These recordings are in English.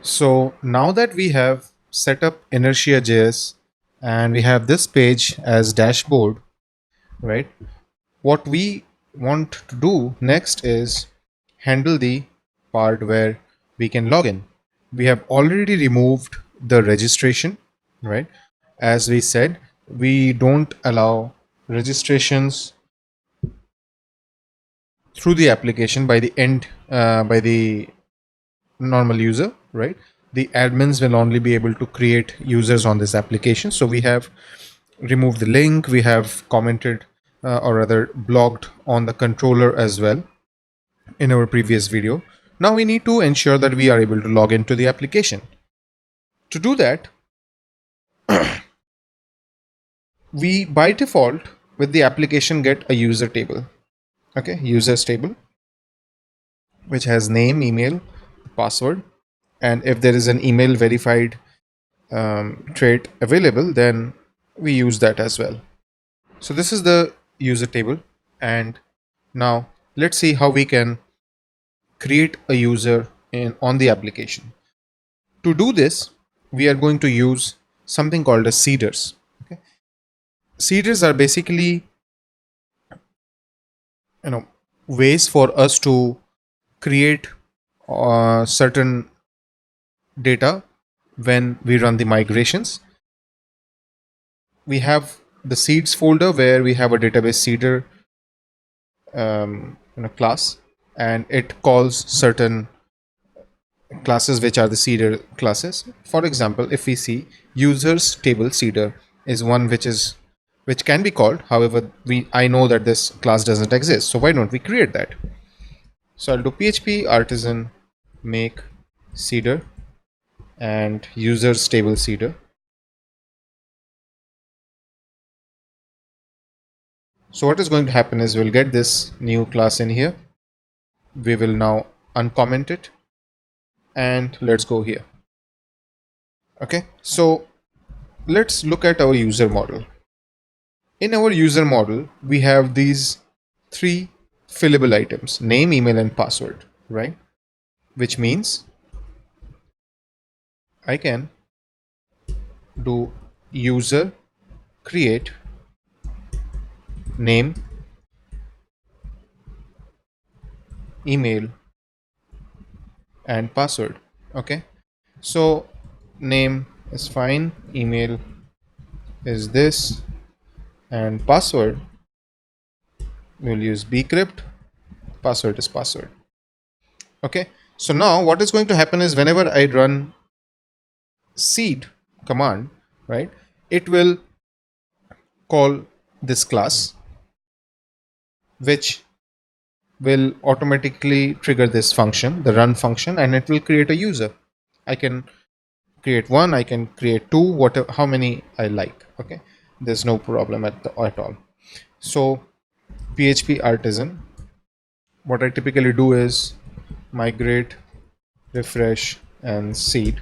So now that we have set up Inertia.js and we have this page as dashboard, right? What we want to do next is handle the part where we can log in. We have already removed the registration, right? As we said, we don't allow registrations through the application by the normal user, right? The admins will only be able to create users on this application. So we have removed the link, we have commented or rather blocked on the controller as well in our previous video. Now we need to ensure that we are able to log into the application. To do that, we by default with the application get a user table. Okay, users table which has name, email, password, and if there is an email verified trait available, then we use that as well. So this is the user table, and now let's see how we can create a user on the application. To do this, we are going to use something called as seeders. Okay? Seeders are basically you know ways for us to create certain data when we run the migrations. We have the seeds folder where we have a database seeder class, and it calls certain classes which are the seeder classes. For example, if we see users table seeder is one which can be called. However, I know that this class doesn't exist, so why don't we create that? So I'll do php artisan make seeder and users table seeder. So what is going to happen is we'll get this new class in here. We will now uncomment it, and let's go here. Okay, so let's look at our user model. In our user model, we have these three fillable items: name, email, and password, right? Which means I can do user create name, email, and password. Okay, so name is fine, email is this, and password we'll use bcrypt, password is password. Okay, so now what is going to happen is whenever I run seed command, right, it will call this class, which will automatically trigger this function, the run function, and it will create a user. I can create one, I can create two, whatever, how many I like. Okay, there's no problem at all. So php artisan, what I typically do is migrate, refresh, and seed.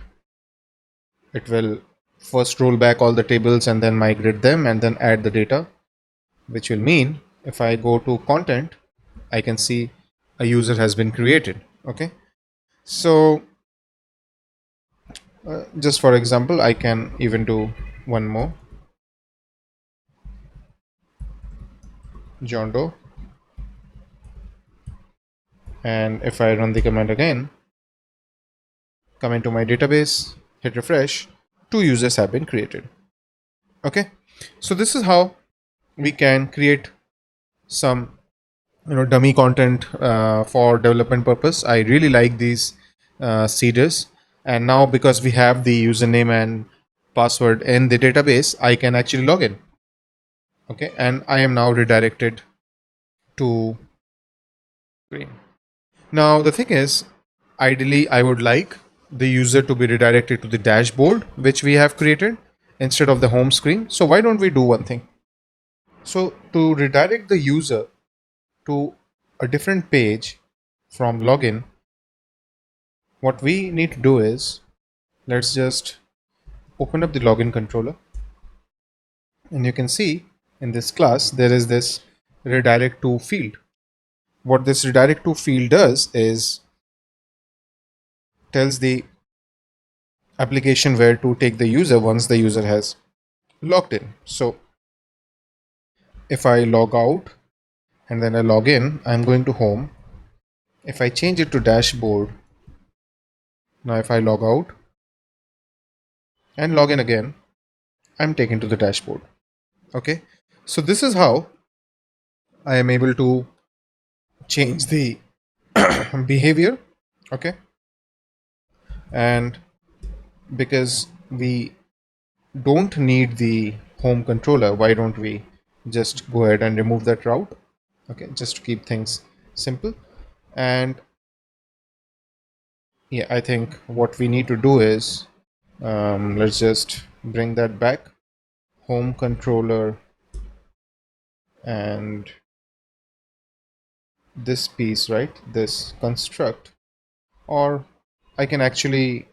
It will first roll back all the tables and then migrate them and then add the data, which will mean if I go to content, I can see a user has been created. Okay, so just for example, I can even do one more, John Doe, and if I run the command again, come into my database, hit refresh, two users have been created. Okay, so this is how we can create some dummy content for development purpose. I really like these seeders, and now because we have the username and password in the database, I can actually log in. Okay, and I am now redirected to screen. Now the thing is, ideally I would like the user to be redirected to the dashboard which we have created instead of the home screen. So why don't we do one thing? So to redirect the user to a different page from login, what we need to do is, let's just open up the login controller, and you can see in this class there is this redirect to field. What this redirect to field does is tells the application where to take the user once the user has logged in. So if I log out and then I log in, I'm going to home. If I change it to dashboard, now if I log out and log in again, I'm taken to the dashboard. Okay. So this is how I am able to change the behavior. Okay. And because we don't need the home controller, why don't we just go ahead and remove that route? Okay, just to keep things simple. And yeah, I think what we need to do is let's just bring that back. Home controller and this piece, right? This construct, or I can actually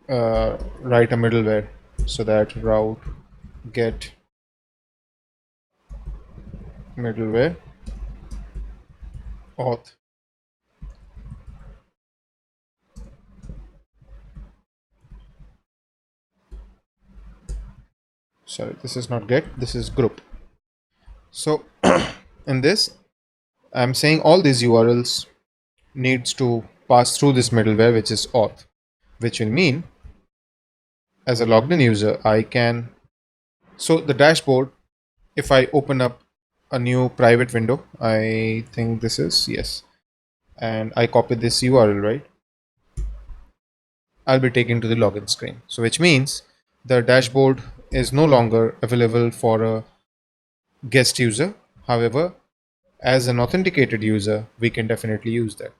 write a middleware so that route get middleware auth. Sorry, this is not get, this is group. So in this, I'm saying all these URLs needs to pass through this middleware, which is auth, which will mean as a logged in user, I can. So the dashboard, if I open up a new private window, I think this is, yes, and I copy this URL, right? I'll be taken to the login screen. So which means the dashboard is no longer available for a guest user. However, as an authenticated user, we can definitely use that.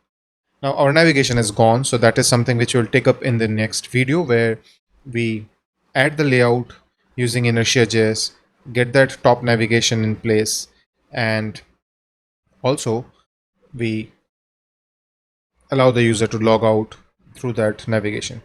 Now our navigation is gone, so that is something which we'll take up in the next video, where we add the layout using inertia.js, get that top navigation in place, and also we allow the user to log out through that navigation.